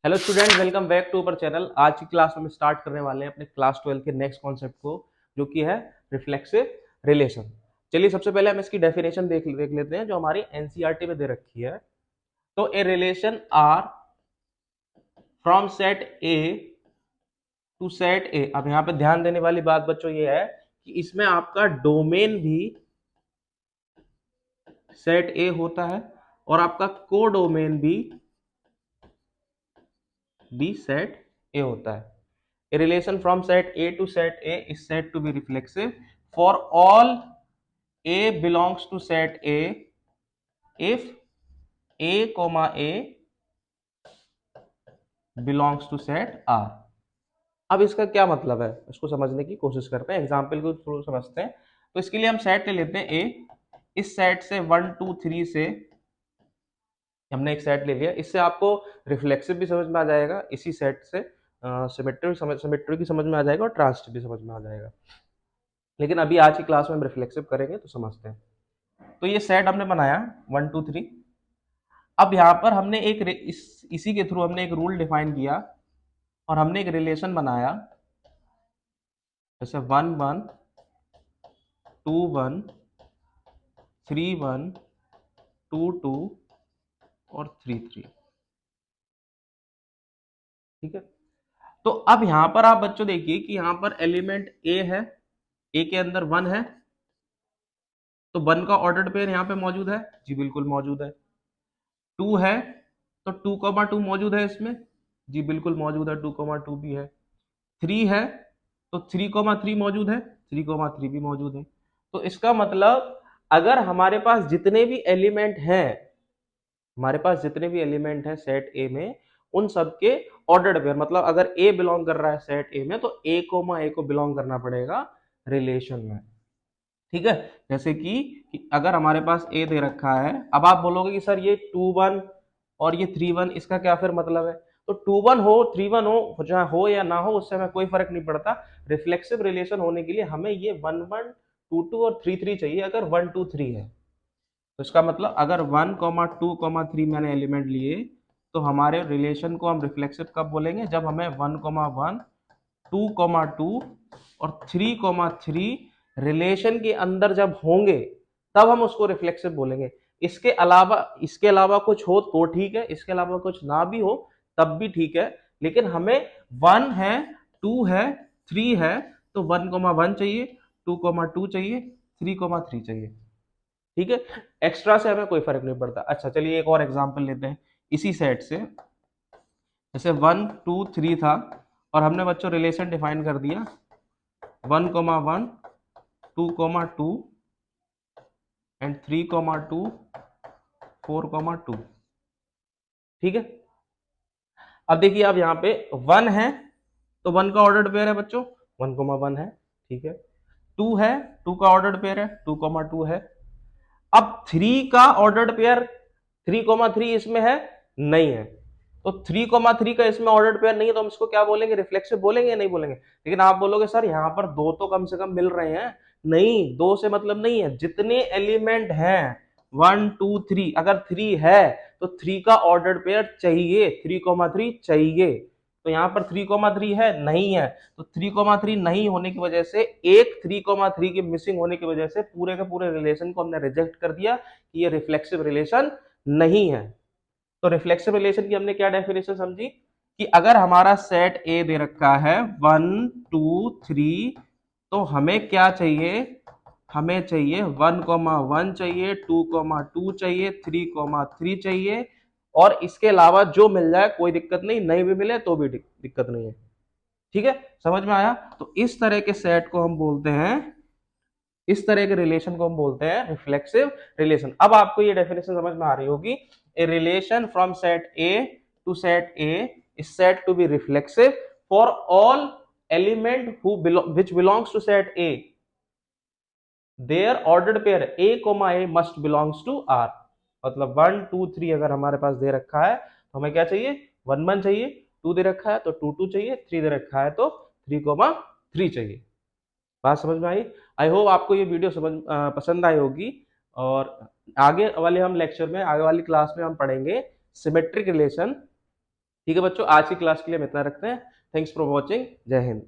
Hello student, welcome back to our channel. आज की class में हम स्टार्ट करने वाले हैं अपने क्लास 12 के नेक्स्ट कॉन्सेप्ट को, जो कि है रिफ्लेक्सिव रिलेशन। चलिए सबसे पहले हम इसकी डेफिनेशन देख लेते हैं जो हमारी एनसीईआरटी में दे रखी है। तो a relation R from set A to set A. अब यहाँ पे ध्यान देने वाली बात बच्चों ये है कि इसमें आपका डोमेन भी सेट ए होता है और आपका कोडोमेन भी सेट ए होता है। A relation from set A to set A is said to be reflexive for all A belongs to set A if A comma A belongs to set R। अब इसका क्या मतलब है, इसको समझने की कोशिश करते हैं, एग्जाम्पल के थ्रू समझते हैं। तो इसके लिए हम सेट ले लेते हैं A। इस सेट से 1 2 3 से हमने एक सेट ले लिया। इससे आपको रिफ्लेक्सिव भी समझ में आ जाएगा, इसी सेट से सिमेट्री भी समझ में आ जाएगा और ट्रांसिटिव भी समझ में आ जाएगा। लेकिन अभी आज की क्लास में हम रिफ्लेक्सिव करेंगे तो समझते हैं। तो ये सेट हमने बनाया 1 2 3। अब यहाँ पर हमने इसी के थ्रू हमने एक रूल डिफाइन किया और हमने एक रिलेशन बनाया, जैसे 1 1 2 1 3 1 2 2 और 3 3। ठीक है। तो अब यहाँ पर आप बच्चों देखिए कि यहाँ पर एलिमेंट ए है, ए के अंदर 1 है, तो 1 का ऑर्डर्ड पेयर यहाँ पे मौजूद है। जी बिल्कुल मौजूद है। 2 है तो 2 मौजूद है इसमें। जी बिल्कुल मौजूद है, 2 भी है। 3 है तो 3 मौजूद है, 3 भी मौजूद है। तो इसका मतलब अगर हमारे पास जितने भी एलिमेंट हैं, हमारे पास जितने भी एलिमेंट हैं सेट ए में, उन सब के ऑर्डर्ड पेयर, मतलब अगर ए बिलोंग कर रहा है सेट ए में तो ए को बिलोंग करना पड़ेगा रिलेशन में। ठीक है। जैसे कि अगर हमारे पास ए दे रखा है, अब आप बोलोगे कि सर ये 2 1 और ये 3 1, इसका क्या फिर मतलब है? तो 2 1 हो 3 1 हो, चाहे हो या ना हो, उससे हमें कोई फर्क नहीं पड़ता। रिफ्लेक्सिव रिलेशन होने के लिए हमें ये 1 1 2 2 और 3 3 चाहिए, अगर 1 2 3 है। तो इसका मतलब अगर 1 2 3 मैंने एलिमेंट लिए, तो हमारे रिलेशन को हम रिफ्लेक्सिव कब बोलेंगे? जब हमें 1 1 2 2 और 3 रिलेशन के अंदर जब होंगे, तब हम उसको रिफ्लेक्सिव बोलेंगे। इसके अलावा कुछ हो तो ठीक है, इसके अलावा कुछ ना भी हो तब भी ठीक है। लेकिन हमें 1 है 2 है 3 है, तो 1 1 चाहिए, 2 2 चाहिए, 3 चाहिए। ठीक है। एक्स्ट्रा से हमें कोई फर्क नहीं पड़ता। अच्छा चलिए एक और एग्जांपल लेते हैं इसी सेट से। जैसे 1 2 3 था और हमने बच्चों रिलेशन डिफाइन कर दिया 1 1 2 2 एंड 3 2 4 2। ठीक है। अब देखिए, अब यहाँ पे 1 है तो 1 का ऑर्डर्ड पेयर है बच्चों, 1 1 है। ठीक है। 2 है, 2 का ऑर्डर्ड पेयर है, 2 2 है। अब 3 का ऑर्डर्ड पेयर 3 इसमें है नहीं है, तो 3 का इसमें ऑर्डर्ड पेयर नहीं है, तो हम इसको क्या बोलेंगे? रिफ्लेक्सिव बोलेंगे या नहीं बोलेंगे? लेकिन आप बोलोगे सर यहाँ पर दो तो कम से कम मिल रहे हैं। नहीं, दो से मतलब नहीं है, जितने एलिमेंट हैं 1 2 3, अगर 3 है तो 3 का ऑर्डर्ड पेयर चाहिए, 3 चाहिए। तो यहाँ पर 3 है नहीं है, तो 3 नहीं होने की वजह से, एक 3 के मिसिंग होने की वजह से पूरे के पूरे रिलेशन को हमने रिजेक्ट कर दिया कि ये रिफ्लेक्सिव रिलेशन नहीं है। तो रिफ्लेक्सिव रिलेशन की हमने क्या डेफिनेशन समझी कि अगर हमारा सेट ए दे रखा है 1 2 3, तो हमें क्या चाहिए? हमें चाहिए 1 1 चाहिए, 2 2 चाहिए, 3 चाहिए, और इसके अलावा जो मिल जाए कोई दिक्कत नहीं, नहीं भी मिले तो भी दिक्कत नहीं है। ठीक है, समझ में आया? तो इस तरह के सेट को हम बोलते हैं, इस तरह के रिलेशन को हम बोलते हैं रिफ्लेक्सिव रिलेशन। अब आपको ये डेफिनेशन समझ में आ रही होगी। A relation from set A to set A is said to be reflexive for all element which belongs to set A, their ordered pair A must belongs to R। मतलब 1 2 3 अगर हमारे पास दे रखा है तो हमें क्या चाहिए? 1 1 चाहिए, 2 दे रखा है तो 2 2 चाहिए, 3 दे रखा है तो 3 चाहिए। बात समझ में आई? आई होप आपको ये वीडियो पसंद आई होगी। और आगे वाले हम लेक्चर में, आगे वाली क्लास में हम पढ़ेंगे सिमेट्रिक रिलेशन, ठीक है बच्चों, आज की क्लास के लिए हम इतना रखते हैं। Thanks for watching. जय हिंद।